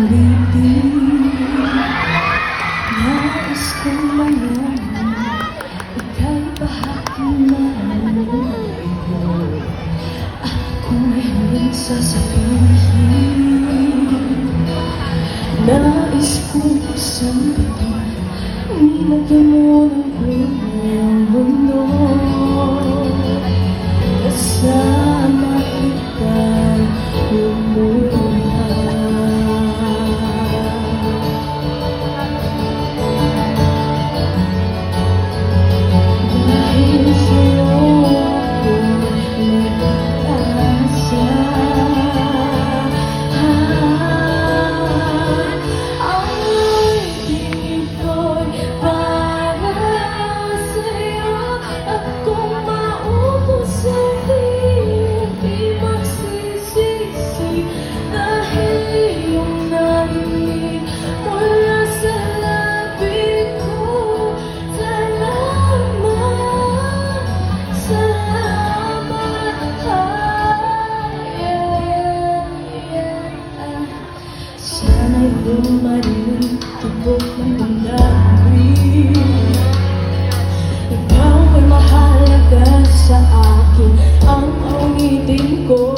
ulitin. Nais kong malaman, ika'y bahagi na ng buhay ko. Ako'y hanggang sasabihin. Nais kong sabihin, nilagyan mo ng kulay ang mundo. Kasama kita'y lumuha. Dahil sa'yo ako'y nag-asa. Ang tingin ko'y para sa'yo. At kung maubos ang di magsisisi. Dahil iyong narinig mula sa labi ko. Sana'y bumalik tubok ng damdamin. Ikaw ay mahalaga sa akin. Ang awitin ko